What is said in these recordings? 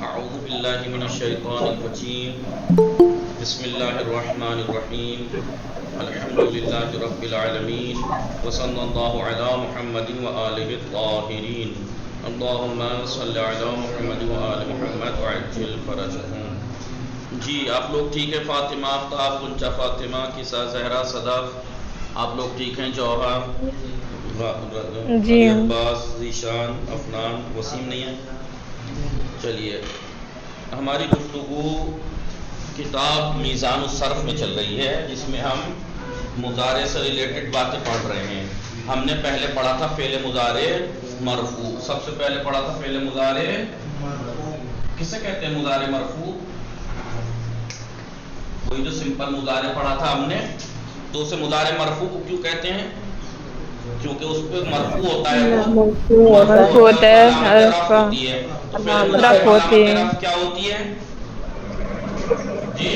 اعوذ باللہ من الشیطان الرجیم بسم اللہ الرحمن الرحیم الحمد للہ رب العالمین وصلی اللہ علی محمد وآلہ الطاہرین اللہم صلی علی محمد وآل محمد وعجل فرجہم۔ جی آپ لوگ ٹھیک ہے؟ فاطمہ آفتاب، غنچہ فاطمہ، کسا زہرا، صدف، آپ لوگ ٹھیک ہیں؟ جوہر، جی علی عباس، ذیشان، افنان، وسیم نہیں ہے؟ چلیے ہماری گفتگو کتاب میزان الصرف میں چل رہی ہے، جس میں ہم مضارع سے ریلیٹڈ باتیں پڑھ رہے ہیں۔ ہم نے پہلے پڑھا تھا فعل مضارع مرفوع، سب سے پہلے پڑھا تھا فعل مضارع کسے کہتے ہیں؟ مضارع مرفوع، وہی جو سمپل مضارع پڑھا تھا ہم نے، تو اسے مضارع مرفوع کو کیوں کہتے ہیں؟ کیونکہ اس پہ مرفوع ہوتا ہے، وہ مرفوع مرفوع ہوتا ہے ہوتا تو ہے، علامت رفع ہوتی ہے۔ تو فعل مضارع رفع میں ہوتی علامت ہے، رفع کیا ہوتی ہے؟ جی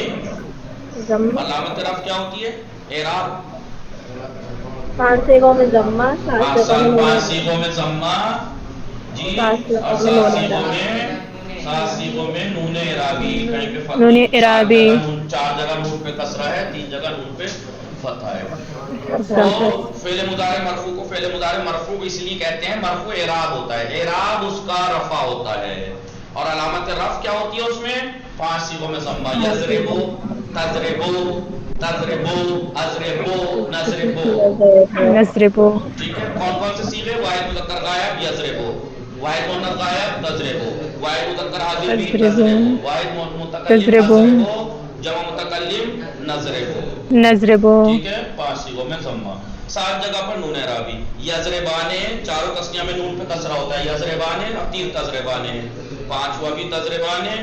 علامت رفع کیا ہوتی ہے؟ اعراب، 5 صیغوں میں ضمہ، 7 صیغوں میں نون 5 اعراب، صیغوں میں ضمہ، جی، 7 اور صیغوں میں 7 نون صیغوں اعراب۔ میں 7 صیغوں میں نون اعرابی، کہیں پہ نون فتح، 4 اعرابی، جگہ نون، 4 جگہ نون پہ کسرہ ہے، 3 جگہ نون پہ فتح ہے۔ تو فعل مضارع مرفوع کو فعل مضارع مرفوع اس لیے کہتے ہیں، مرفوع اعراب ہوتا ہے، اعراب اس کا رفع ہوتا ہے، اور علامت رفع کیا ہوتی ہے اس میں؟ 5 صیغوں میں ضمہ، یضربو، تضربو، تضربو، اضربو، نضربو، نضربو، ٹھیک ہے؟ کون کون سے صیغے؟ واحد مذکر غائب یضربو، واحد مؤنث غائب تضربو، واحد مذکر حاضر بھی تضربو، تضربو، واحد متکلم تضربو، اضربو، جمع متکلم نضربو، نضربو، ٹھیک ہے؟ 5 صیغوں میں ضمہ، 7 جگہ پر نون اعرابی، یضربانے، چاروں تثنیہ میں نون پہ کسرہ ہوتا ہے، یضربانے، اب 3 تضربانے، 5واں بھی تضربانے،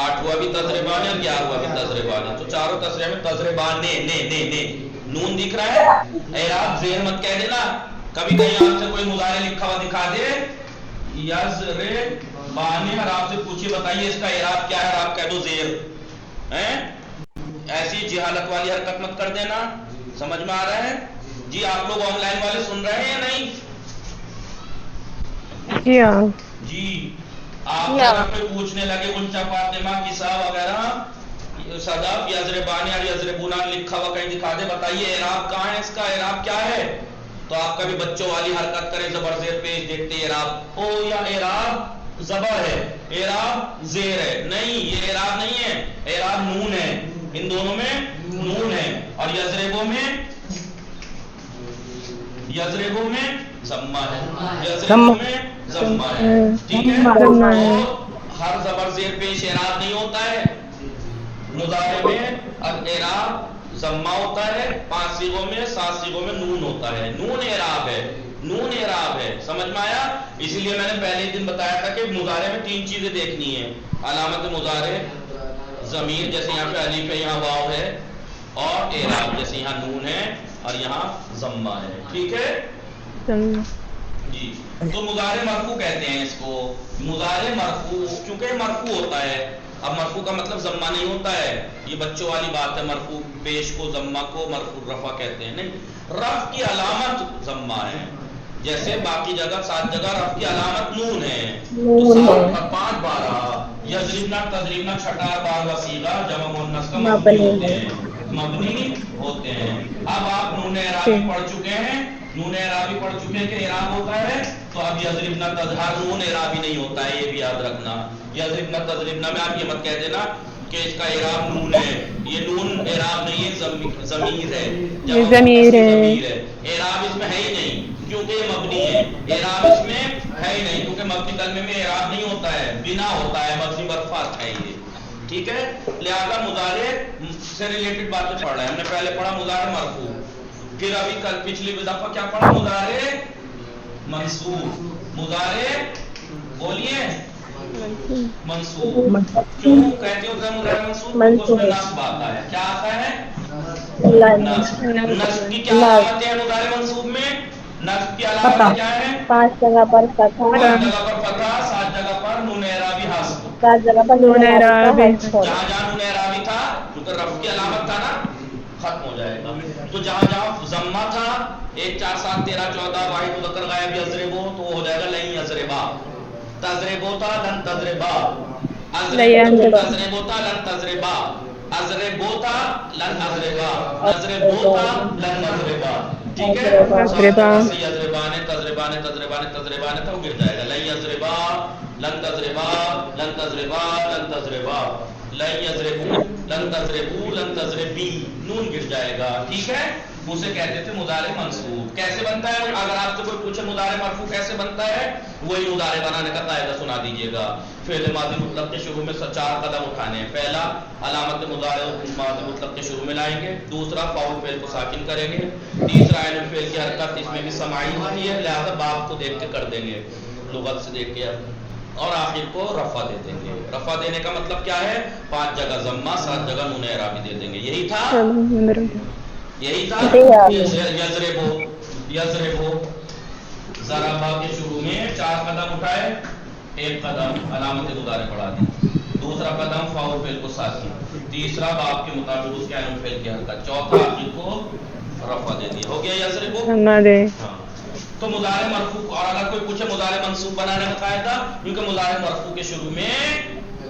8واں بھی تضربانے، اور 11واں بھی تضربانے، تو چاروں تثنیہ میں تضربانے، نے نون دکھ رہا ہے؟ اعراب زیر مت کہہ دینا، کبھی کہیں آپ سے کوئی مضارع لکھا ہوا دکھا دے یضربانے اور آپ سے پوچھے بتائیے اس کا اعراب کیا ہے، اور آپ کہہ دو زیر، ایسی جہالت والی حرکت مت کر دینا، سمجھ میں آ رہا ہے؟ جی آپ لوگ آن لائن والے سن رہے ہیں یا نہیں؟ جی ہاں، جی آپ سے اگر کوئی پوچھنے لگے غنچہ فاطمہ، کسا وغیرہ، صدف، یضربانے اور یضربونا لکھا ہوا کہیں دکھا دے، بتائیے اعراب کہاں ہے، اس کا اعراب کیا ہے؟ تو آپ کبھی بچوں والی حرکت کریں، زبر زیر پیش دیکھتے اعراب، او یا اعراب زبر ہے، اعراب زیر ہے، نہیں یہ اعراب نہیں ہے، اعراب نون ہے، ان دونوں میں نون ہے، اور یضربو میں ضمہ ہے، یضربو میں ضمہ ہے، ٹھیک ہے؟ ضمہ تو ہے، ہر زبر زیر پیش اعراب نہیں ہوتا ہے، مضارع میں اعراب ضمہ ہوتا ہے، 5 صیغوں میں، 7 صیغوں میں نون ہوتا ہے، نون اعراب ہے، نون اعراب ہے، سمجھ میں آیا؟ اسی لیے میں نے پہلے دن بتایا تھا کہ مضارع میں 3 چیزیں دیکھنی ہیں، علامت مضارع، ضمیر جیسے یہاں پہ الف ہے، یہاں واو ہے، اور اعراب جیسے یہاں نون ہے اور یہاں ضمہ ہے، ٹھیک ہے؟ ضمہ، جی تو مضارع مرفوع کہتے ہیں اس کو، مضارع مرفوع، چونکہ مرفوع ہوتا ہے، اب مرفوع کا مطلب ضمہ نہیں ہوتا ہے، یہ بچوں والی بات ہے، مرفوع پیش کو ضمہ کو مرفوع رفع کہتے ہیں، نہیں، رفع کی علامت ضمہ ہے، جیسے باقی جگہ 7 جگہ رفع کی علامت نون ہے، تو نون ہے 7 اور 5 12، یضربنا تضریبنا چھٹا بار وسیلہ جمع مؤنث کا مبنی مبنی ہوتے ہے۔ ہیں، مبنی ہوتے ہیں۔ اب آپ نون جی، اعرابی پڑھ چکے ہیں، نون اعرابی پڑھ چکے ہیں کہ اعراب ہوتا ہے، تو اب یضربنا تظہر نون اعرابی نہیں ہوتا ہے، یہ بھی یاد رکھنا، یضربنا تضریبنا میں آپ یہ مت کہہ دینا کہ اس کا اعراب نون ہے، یہ نون اعراب نہیں ہے، ضمیر ہے، یہ جمع مؤنث ضمیر کی ہے، ضمیر ہے، اعراب اس میں ہے ہی نہیں کیونکہ یہ مبنی ہے، اعراب اس میں ہے ہی نہیں کیونکہ مبنی کلمے میں اعراب نہیں ہوتا ہے، بنا ہوتا ہے، مبنی برفات ہے یہ، ٹھیک ہے؟ لہذا مضارع سے ریلیٹڈ باتیں پڑھ رہے ہیں، ہم نے پہلے پڑھا مضارع مرفوع، پھر ابھی کل پچھلی دفعہ کیا پڑھا؟ مضارع منصوب، مضارع بولیے منصوب، کیوں کہتے ہو مضارع منصوب؟ کیونکہ اس میں منصوب نصب آتا ہے، کیا آتا ہے؟ نصب، نصب کی کیا نہ علامتیں ہیں مضارع منصوب میں؟ نصب کی پتہ، علامتیں کیا ہیں؟ 5 جگہ پر فتح، 5 جگہ پر فتح، 7 جگہ پر نون اعرابی حذف، 7 جگہ پر نون نون اعرابی کا اعرابی، حذف ہونا۔ جہاں جہاں نون اعرابی تھا کیونکہ رفع کی علامت تھا نا، ختم ہو جائے گا، تو جہاں جہاں ضمہ تھا 1 4 7 13 14 واحد مذکر غائب یضربو، تو ہو جائے گا لن یضربا، تضربو تھا لن تضربا، अज़रिबोता लन तज़रिबा, अज़रिबोता लन अज़रिबा, नज़रिबोता लन नज़रिबा, ठीक है। अज़रिबा, यज़रिबाने तज़रिबाने तज़रिबाने तज़रिबाने तो गिर जाएगा। लन यज़रिबा लन तज़रिबा लन तज़रिबा लन तज़रिबा, लन यज़रिबू लन तज़रिबू लन तज़रिबी, नून गिर जाएगा, ठीक है। उसे कहते थे मुदारे मंसूब। कैसे बनता है? अगर आपसे कोई पूछे मुदारे मरफू कैसे बनता है, वही मुदारे बनाने का कायदा सुना दीजिएगा। फ़िल माज़ी मुतलक़ के शुरू में 4 कदम उठाने हैं। पहला, अलामत मुदारे माज़ी मुतलक़ के शुरू में लाएंगे। दूसरा, फ़ाउल फ़ेल को साकिन करेंगे। तीसरा, ऐनुल फ़ेल की हरकत इसमें भी समाई होती है, लिहाजा बाप को देख के कर देंगे, लुगत से देख के। और आखिर को रफ़ा दे देंगे। रफ़ा देने का मतलब क्या है? 5 जगह ज़म्मा, 7 जगह नून एराबी दे देंगे। यही था यज़रिबो, यज़रिबो ज़राबा के शुरू में 4 कदम उठाए, 1 कदम अलामत मुदारे बढ़ा दी, दूसरा कदम फ़ाउल फ़ेल को साकिन, तीसरा बाप के मुताबिक उसके ऐनुल फ़ेल की हरकत, चौथा आखिर को रफ़ा दे दिया। हो गया यज़रिबो। हाँ, तो मुदारे मरफू। और अगर कोई पूछे मुदारे मंसूब बनाने का कायदा, क्योंकि मुदारे मरफू के शुरू में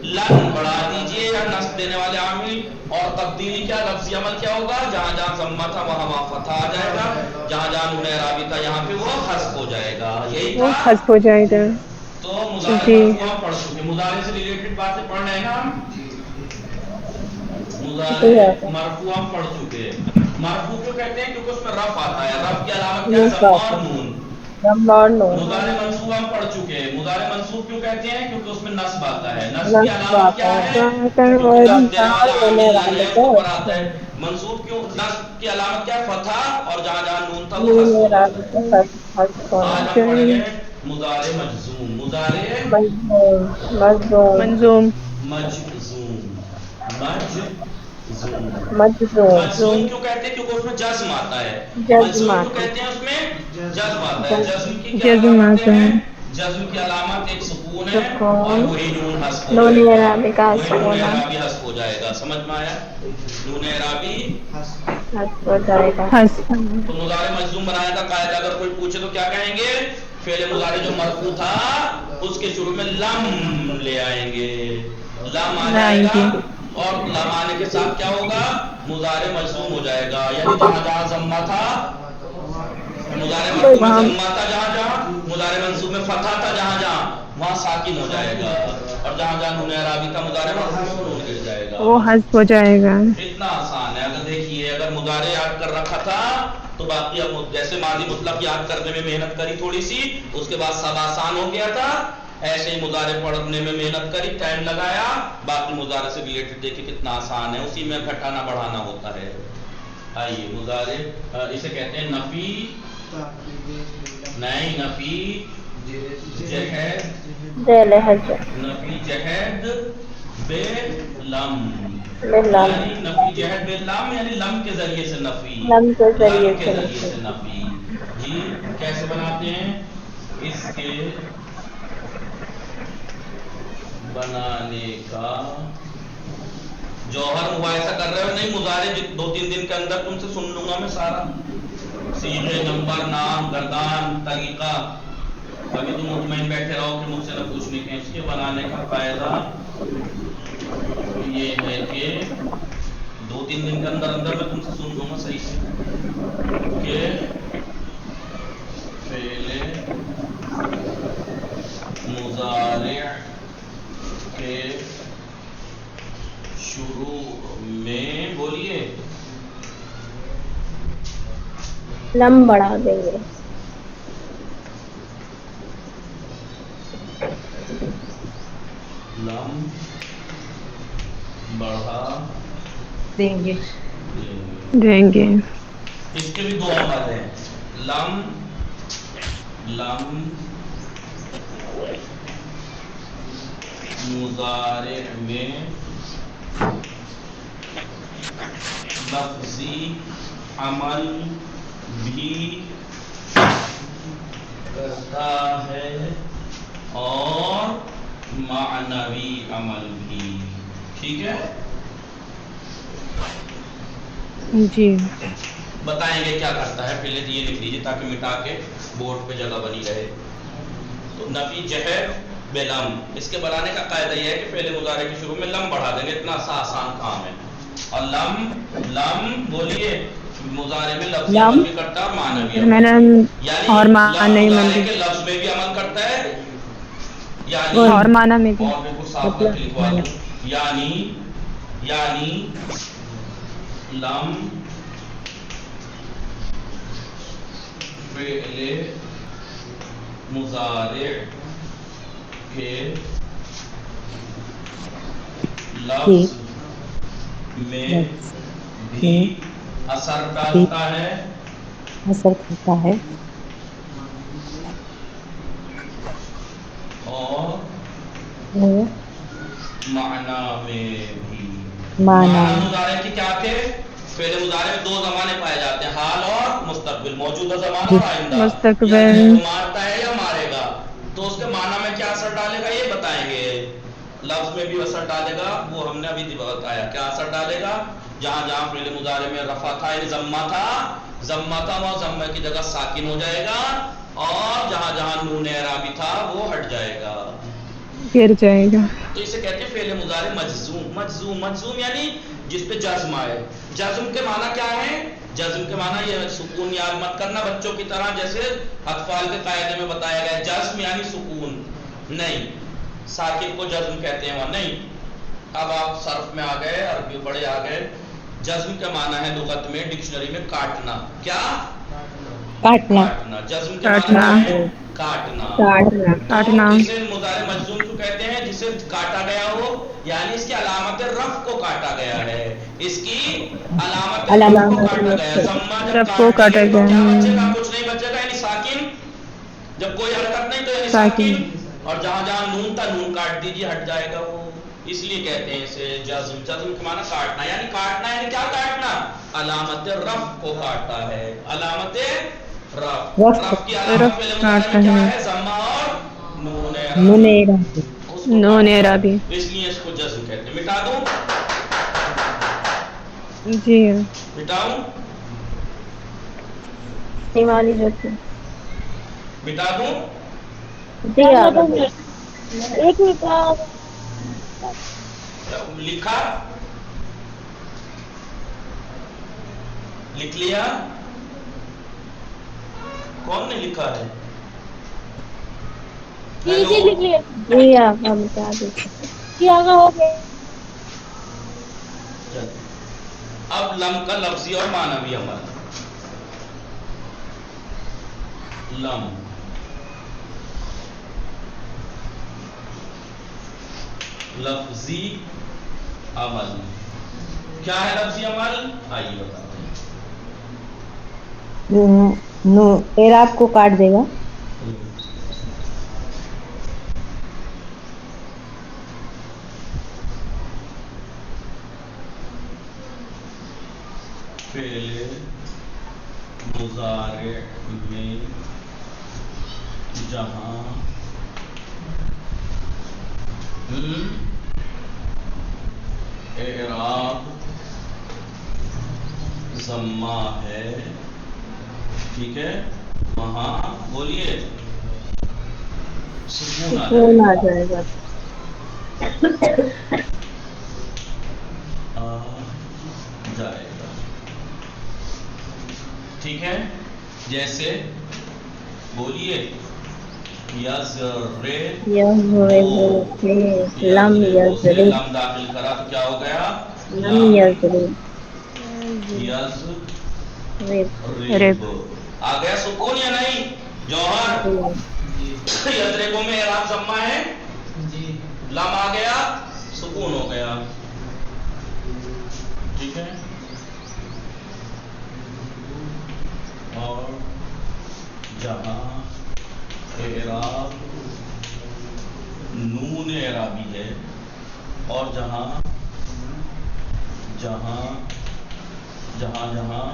लन बढ़ा दीजिए या नस्ब देने वाले आमिल, और तब्दीली क्या, लफ्ज़ी अमल क्या होगा? जहां जहां ज़म्मा था वहां फतहा आ जाएगा, जहां जहां नून एराबी था यहाँ पे वो हस्फ हो जाएगा। यही था, हस्फ हो जाएगा। तो मुदारे मरफू हम पढ़ चुके। मुदारे से रिलेटेड बातें पढ़ रहे हैं ना हम। मुदारे मरफू हम पढ़ चुके। मरफू क्यों कहते हैं? क्योंकि उसमें रफ आता है। रफ की अलामत क्या है? ज़म्मा और नून। मुदारे मंसूब हम पढ़ चुके। मुदारे मंसूब क्यों कहते हैं? क्योंकि उसमें नस्ब आता है। नस्ब की अलामत क्या है? मंसूब क्यों? नस्ब की अलामत क्या है? फतहा, और जहां जहां नून था वो हस्फ। आज हम पढ़ेंगे मुदारे मजज़ूम। मुदारे मंजूम, मजज़ूम क्यों कहते हैं? क्योंकि उसमें जज्म आता है। मंसूब क्यों कहते हैं? उसमें जज्म आता है। जज्म की क्या अलामत है? जज्म की अलामत एक सुकून है, और वही नून हस्फ हो जाएगा, वही नून एराबी हस्फ हो जाएगा। समझ में आया? नून एराबी हस्फ हो जाएगा। तो मुदारे मजज़ूम बनाने का कायदा अगर कोई पूछे तो क्या कहेंगे? फ़ेल मुदारे जो मरफू था उसके शुरू में लम ले आएंगे, लम आ जाएगा, और लम आने के साथ क्या होगा? मुदारे मजज़ूम हो जाएगा। यानी जहां जहां ज़म्मा था, मुदारे मरफू में ज़म्मा था जहां जहां, मुदारे मंसूब में फतहा था जहां जहां, वहां साकिन हो जाएगा, और जहां जहां नून एराबी था मुदारे मरफू में नून गिर जाएगा, वो हस्फ हो जाएगा। इतना आसान है। अगर देखिए, अगर मुदारे याद कर रखा था तो बाकी अब जैसे माजी मुतलक याद करने में मेहनत करी थोड़ी सी, उसके बाद सब आसान हो गया था, ऐसे ही मुदारे पढ़ने में मेहनत करी, टाइम लगाया, बाकी मुदारे से रिलेटेड देखिए कितना आसान है, उसी में घटाना बढ़ाना होता है। आइए, मुदारे इसे कहते हैं नफी, नहीं नफी जहद, नफी जहद बे लम, यानी नफी जहद बे लम, यानी लम के जरिए से नफी, लम के जरिए से नफी। जी कैसे बनाते हैं? इसके बनाने का जौहर मुबाहिसा कर रहे हो? नहीं, मुजारे 2-3 दिन के अंदर तुमसे सुन लूंगा मैं सारा, सीधे नंबर, नाम, गर्दान, तरीका। अभी तुम मुतमईन बैठे रहो कि मुझसे न पूछने के। इसके बनाने का फायदा ये है कि 2-3 दिन के अंदर अंदर मैं तुमसे सुन लूंगा सही से कि फ़ेले मुज़ारे के शुरू में, बोलिए, लम बढ़ा देंगे, लम बढ़ा देंगे। इसके भी 2 अमल हैं। लम मुज़ारे में लफ्ज़ी अमल भी करता है और मानवी अमल भी, ठीक है? जी बताएंगे क्या करता है, पहले ये लिख लीजिए ताकि मिटा के बोर्ड पे जगह बनी रहे। तो नफी जहद बेलम। इसके बनाने का कायदा यह है कि पहले मुजारे के शुरू में लम बढ़ा देंगे, इतना सा आसान काम है। और लम बोलिए मुजारे में लफ्ज़ी लम। अमल भी करता है और मानवी अमल। मैंने यानी और लम माने में मुजारे भी के लफ्ज़ में भी अमल करता है, यानी और माना में भी। और बिल्कुल साफ करके लिखवा दो, यानी लम फेले मुजारे के लफ्ज में भी असर डालता है, असर करता है और और माना में भी। माना मुजारे की क्या थे? फेले मुजारे में दो जमाने पाए जाते हैं, हाल और मुस्तकबिल, मौजूदा जमाना और आइंदा। मुस्तकबिल। यानी वो मारता है या मारेगा, तो उसके माना में क्या असर डालेगा ये बताएंगे। लफ्ज में भी असर डालेगा, वो हमने अभी बताया क्या असर डालेगा। जहां जहां फेले मुजारे में रफा था यानी जम्मा था वह जम्मे की जगह साकिन हो जाएगा, और जहां जहां नून एराबी था वो हट जाएगा, गिर जाएगा। तो इसे कहते हैं फेले मुजारे मजजूम यानी जिस पे जज्म आए। जज्म के माना क्या है? जज्म के माना ये सुकून याद मत करना बच्चों की तरह, जैसे अतफाल के कायदे में बताया गया जज्म यानी सुकून नहीं, साकिन को जज्म कहते हैं वहां नहीं। अब आप सर्फ में आ गए, अरबी बड़े आ गए। जज्म का माना है लुगत में, डिक्शनरी में काटना। क्या? काटना। जज्म के माना है काटना। काटना। तो इसे मुजारे मजजूम क्यों कहते हैं? जिसे काटा गया हो, यानी इसकी अलामत रफ को काटा गया है, इसकी अलामत रफ को काटा गया। जम्मा जब रफ को काट दिए काटा तो क्या गया। बचेगा? कुछ नहीं बचेगा, यानी साकिन। जब कोई हरकत नहीं तो यानी साकिन, और जहां जहां नून था नून काट दीजिए, हट जाएगा वो, इसलिए कहते हैं इसे जज्म। जज्म के माना काटना, यानी क्या काटना? अलामत रफ को काटता है, अलामत रफ की अलामत पहले मुजारे में क्या है? जम्मा और नून एराबी। इसलिए इसको जज्म कहते हैं। मिटा दूं? जी मिटाऊं? वाली जो थी मिटा दूं? जी आप एक मिनट लिखा? लिख लिया? कौन ने लिखा है? जी लिख लिया जी, आप बता दीजिए कि आगे हो गया। अब लम का लफ्जी और मानवी अमल। लम लफ्जी अमल क्या है? लफ्जी अमल आइए बताते हैं। एराब को काट देगा। पहले मुजारे में जहां एराब जम्मा है, ठीक है, वहां बोलिए सुकून आ जाएगा। जाएगा, ठीक है। जैसे बोलिए यज़रे लम यज़रे, लम दाखिल करा तो क्या हो गया? लम यज़रे यज़रिब आ गया सुकून या नहीं? जौहर यज़रिब में एराब जम्मा है जी, लम आ गया सुकून हो गया, ठीक है। और जहां एराब नून एराबी है, और जहां जहां जहां जहां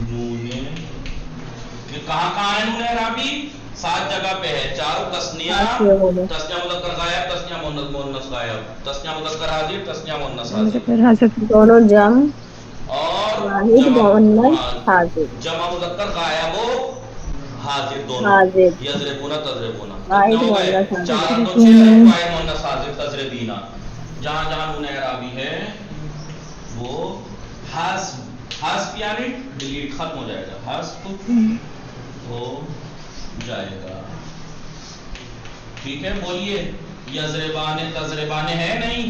नूने कहां है नून एराबी? 7 जगह पे है, चारों तस्निया मुज़क्कर गायब, तस्निया मुन्नस गायब, तस्निया मुज़क्कर हाजिर, तस्निया मुन्नस हाजिर, दोनों जम और वाहिद मुन्नस हाजिर। जमा मुज़क्कर गायब हो हाजिर दोनों, हाजिर। यजरिबूना तजरिबूना। वाहिद कितने हो गए? मुअन्नस हाजिर। 4 और 2 6, वाहिद मुअन्नस हाजिर तजरिबीना। जहां जहां नून एराबी है वो हस्फ यानी डिलीट, खत्म हो जाएगा, हस्फ हो जाएगा। ठीक है, बोलिए। यजरिबाने तजरिबाने है नहीं?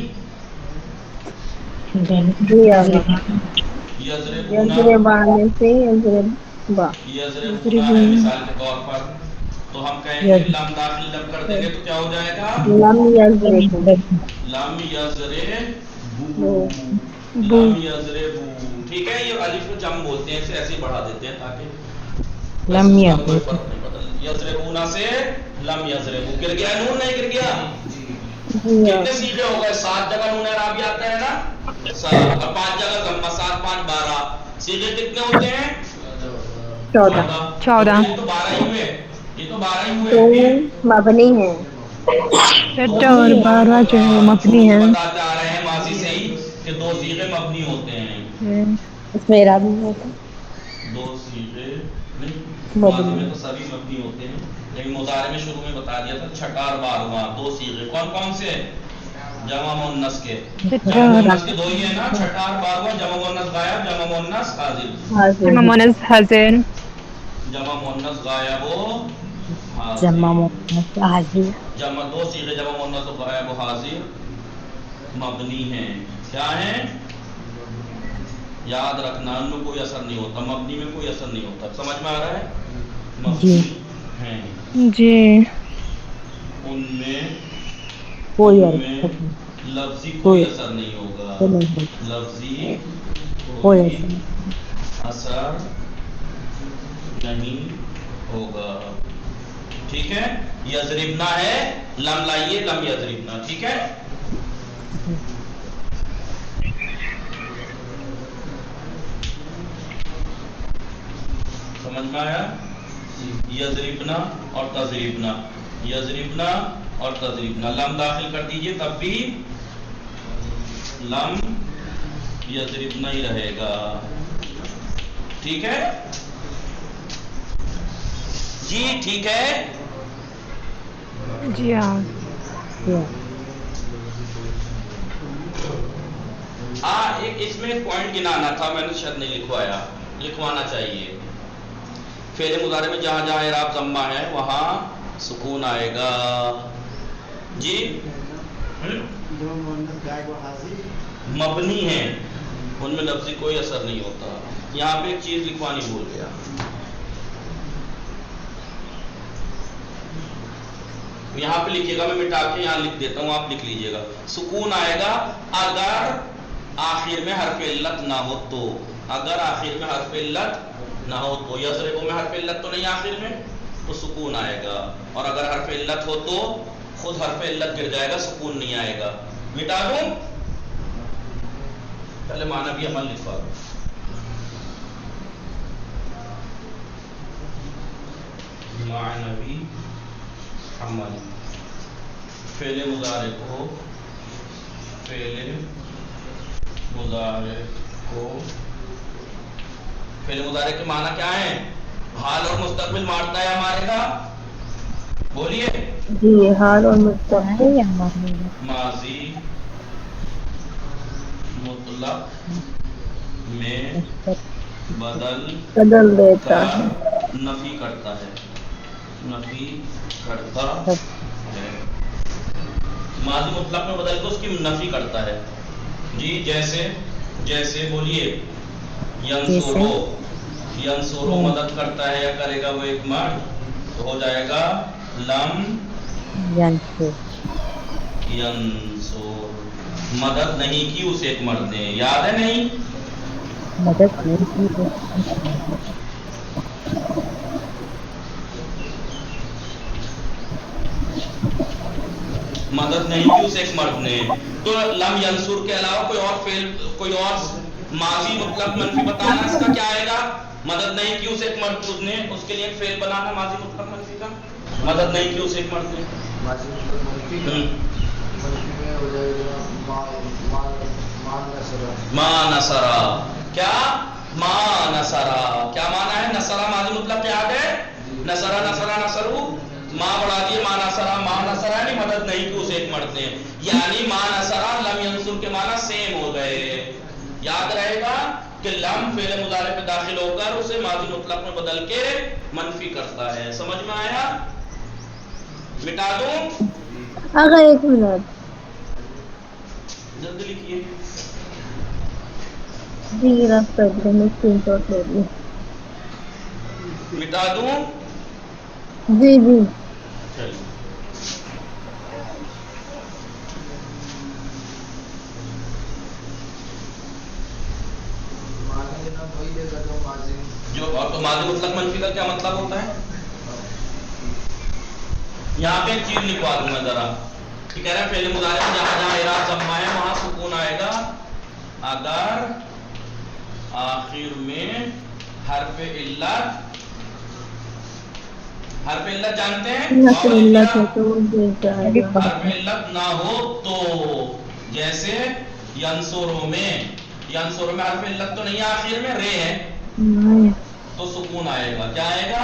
जी आगा। यजरिबूना, यजरिबाने से यजरिबा। यजरिबूना है मिसाल के तौर पर, तो हम कहेंगे लम दाखिल जब कर देंगे तो क्या हो जाएगा? लम यजरिबु। लम यजरिबू, बू लम यजरिबू। ठीक है, ये अलिफ को जम बोलते हैं, इसे ऐसे ही बढ़ा देते हैं ताकि लम उसका यजरिबू। कोई फर्क नहीं पड़ता। यजरिबूना से लम यजरिबू, गिर गया नून, नहीं गिर गया? जी कितने सीधे हो गए? 7 जगह नून एराबी आता है ना, 7 और 5 जगह जम्मा, 7 5 12 सीधे कितने होते हैं? 14। 14। ये तो 12 ही हुए, ये तो 12 ही तो हुए। मबनी है। 6 और 12 जो है मबनी है। बताते आ रहे हैं माजी से ही कि 2 सीगे मबनी होते हैं। इसमें इरादा नहीं होता। 2 सीगे नहीं, मबनी। माजी में तो सभी मबनी होते हैं, लेकिन मुजारे में शुरू में बता दिया था 6 और 12वां 2 सीगे। कौन कौन से? जमा मुन्नस के। जमा मुन्नस के 2 ही है ना, 6 और 12वां। जमा मुन्नस गायब, जमा मुन्नस हाजिर। हाजिर। मुअन्नस हाजिर। जमा मुन्नस गायब हो हाजिर। जमा मुअन्नस हाजिर। जमा 2 सीगे जमा मुन्नस गायब हो हाजिर मबनी है। क्या है? याद रखना, उनमें कोई असर नहीं होता, मबनी में कोई असर नहीं होता। समझ में आ रहा है? मबनी हैं, जी। उनमें कोई उनमें असर लफ्जी कोई कोई असर नहीं होगा, नहीं। लफ्जी कोई कोई असर नहीं। असर नहीं होगा। ठीक है, यजरिबना है, लम लाइए, लम यजरिबना। ठीक है, समझ में आया? यजरिबना और तजरिबना, यजरिबना और तजरिबना। लम दाखिल कर दीजिए तब भी लम यजरिबना ही रहेगा। ठीक है जी, ठीक है। जी हाँ। एक इसमें एक पॉइंट गिनाना था, मैंने शायद नहीं लिखवाया, लिखवाना चाहिए। फेले मुजारे में जहां जहां इराब जम्मा है वहां सुकून आएगा जी। मबनी है, उनमें लफ्जी कोई असर नहीं होता। यहाँ पे एक चीज लिखवानी भूल गया, यहाँ पे लिखिएगा, मैं मिटा के यहाँ लिख देता हूँ, आप लिख लीजिएगा। सुकून आएगा अगर आखिर में हर्फ इल्लत ना हो तो, अगर आखिर में हर्फ इल्लत ना हो तो। यजरिबु में हर्फ इल्लत तो नहीं आखिर में, तो सुकून आएगा। और अगर हर्फ इल्लत हो तो खुद हर्फ इल्लत गिर जाएगा, सुकून नहीं आएगा। मिटा दूं? पहले मानवी अमल लिखवा दो। मानवी अमल, फेले मुजारे को, फेले मुजारे को, फेले मुजारे के माना क्या है? हाल और मुस्तकबिल मारता है हमारे का, बोलिए। जी, हाल और मुस्तकबिल माजी मुतलक में बदल देता है। नफी करता है, नफी करता है। माजी मुतलक में बदल के उसकी नफी करता है जी। जैसे जैसे बोलिए, यंसुरो, यंसुरो मदद करता है या करेगा वो एक मर्द, तो हो जाएगा लम यंसुर। मदद नहीं की उस एक मर्द ने, याद है नहीं? मदद नहीं की। मदद नहीं की उस एक मर्द ने, तो लम यंसुर के अलावा कोई और फेल, कोई और माजी मुतलक मनफी बताना, इसका क्या आएगा? मदद नहीं की उस एक मर्द ने, उसके लिए एक फेल बनाना माजी मुतलक मनफी का। मदद नहीं की उस एक मर्द ने, मा नसरा। क्या? मा नसरा, क्या माना है? नसरा माजी मुतलक याद है? नसरा नसरा नसरू, माँ बढ़ा दिए माँ नसरा नहीं मदद नहीं की उसे एक मरते हैं, यानी माँ नसरा लम यंसुर के माना सेम हो गए। याद रहेगा कि लम फेल मुजारे पे दाखिल होकर उसे माजी मुतलक में बदल के मनफी करता है। समझ में आया? मिटा दूं? आगा 1 मिनट जल्दी लिखिए। जी रख कर मैं स्क्रीनशॉट ले ली। मिटा दूं? जी जी चलिए जो और तो माजी मुतलक मनफी का क्या मतलब होता है? यहाँ पे एक चीज लिखवा दूं मैं जरा, कह रहा है फेल मुजारे में जहां जहां इराब जम्मा है वहां सुकून आएगा अगर आखिर में हर्फ इल्लत जानते हैं? हर्फ इल्लत है तो वो गिर जाएगा। हर्फ इल्लत ना हो तो, जैसे यंसुरों में हर्फ इल्लत तो नहीं है, आखिर में रे है नहीं तो सुकून आएगा। क्या आएगा?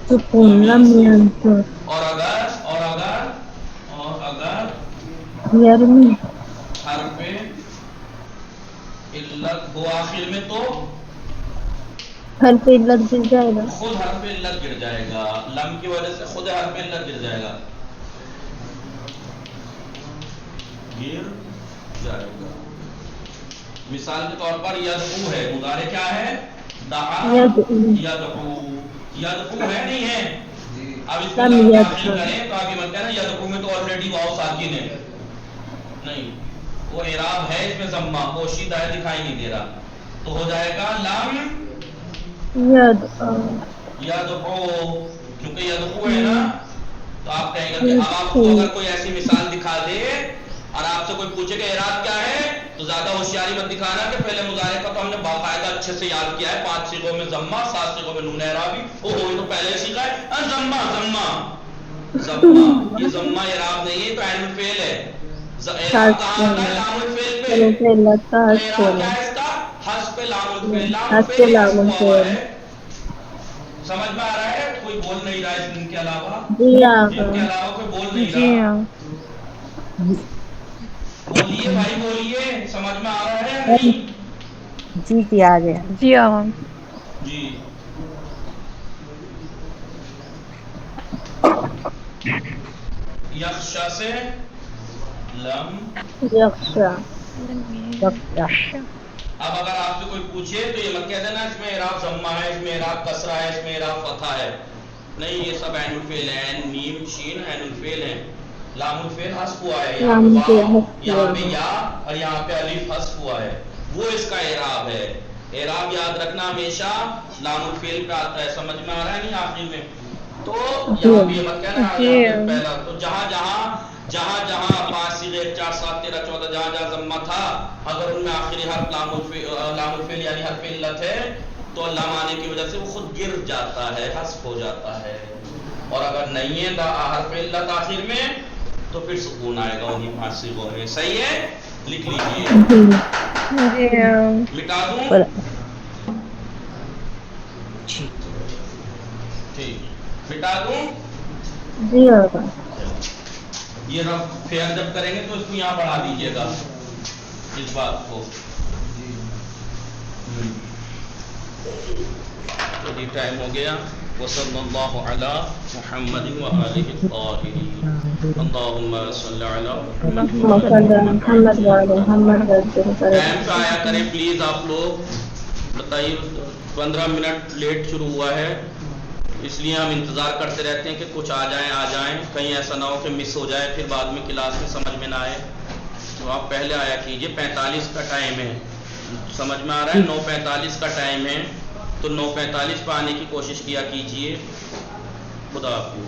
सुकून लम यंसुर। और अगर यरमी हर्फ इल्लत हो आखिर में तो हर्फ इल्लत गिर जाएगा। खुद हर्फ इल्लत गिर जाएगा, लम की वजह से खुद हर्फ इल्लत गिर जाएगा। मिसाल के तौर पर यदऊ है, मुदारे क्या है? दआ यदऊ है नहीं है? अब इसमें लम दाखिल करें तो आगे मत कहना यदऊ में तो ऑलरेडी वाव साकिन है, नहीं वो इराब है, इसमें जम्मा पोशीदा है दिखाई नहीं दे रहा, तो हो जाएगा लम यदऊ, क्योंकि यदऊ है ना, तो आप कहेंगे कि अब आपको अगर कोई ऐसी मिसाल दिखा दे और आपसे कोई पूछे कि इराब क्या है, तो ज्यादा होशियारी मत दिखाना कि पहले मुजारे का तो हमने बाकायदा अच्छे से याद किया है, 5 सीगों में जम्मा 7 सीगों में नून इराबी, ओहो ये तो पहले सीखा है। जम्मा ये जम्मा इराब नहीं है, तो ऐनुल फेल है। इराब कहां आता है? लामुल फेल पे। इराब क्या है इसका? हस्फ पे लामुल फेल, लामुल फेल है। समझ में आ रहा है? कोई बोल नहीं रहा है इनके अलावा, इनके अलावा कोई बोल नहीं रहा। बोलिए भाई बोलिए, समझ में आ रहा है? जी आ गया जी आवाम जी यख्शा से लम यख्शा। अब अगर आपसे कोई पूछे तो ये मत कह देना इसमें इराब जम्मा है, इसमें इराब कसरा है, इसमें इराब फतहा है, नहीं ये सब ऐनुल फेल है, नीम शीन ऐनुल फेल है। लामुल फेल हस्फ हुआ है, यहाँ पे या और यहाँ पे अलिफ हस्फ हुआ है, वो इसका इराब है। इराब याद रखना हमेशा लामुल फेल पे आता है। समझ में आ रहा है नहीं आखिर में? तो यहाँ पे मत कहना पहला, तो जहाँ जहाँ 5 सीगे 4 7 13 14 जहाँ जम्मा था, अगर उनमें आखिरी हर्फ लामुल फेल यानी हर्फ इल्लत है तो लम आने की वजह से वो खुद गिर जाता है, हस्फ हो जाता है। और अगर नहीं है हर्फ इल्लत आखिर में तो फिर सुकून आएगा उन्हीं 5 सीगों में। सही है? लिख लीजिए। मिटा दूं? ठीक, मिटा दूं? ये रफ फेयर जब करेंगे तो इसको यहाँ बढ़ा दीजिएगा इस बात को। तो जी टाइम हो गया। वसल्लल्लाहु अला मुहम्मद व आलिहि ताहिरीन। अल्लाहुम्मा सल्लि अला मुहम्मद। टाइम पे आया करें प्लीज आप लोग, बताइए 15 मिनट लेट शुरू हुआ है, इसलिए हम इंतज़ार करते रहते हैं कि कुछ आ जाएं, कहीं ऐसा ना हो कि मिस हो जाए, फिर बाद में क्लास में समझ में ना आए। तो आप पहले आया कीजिए। 45 का टाइम है, समझ में आ रहा है? 9:45 का टाइम है, तो 9:45 पर आने की कोशिश किया कीजिए। खुदा हाफिज़।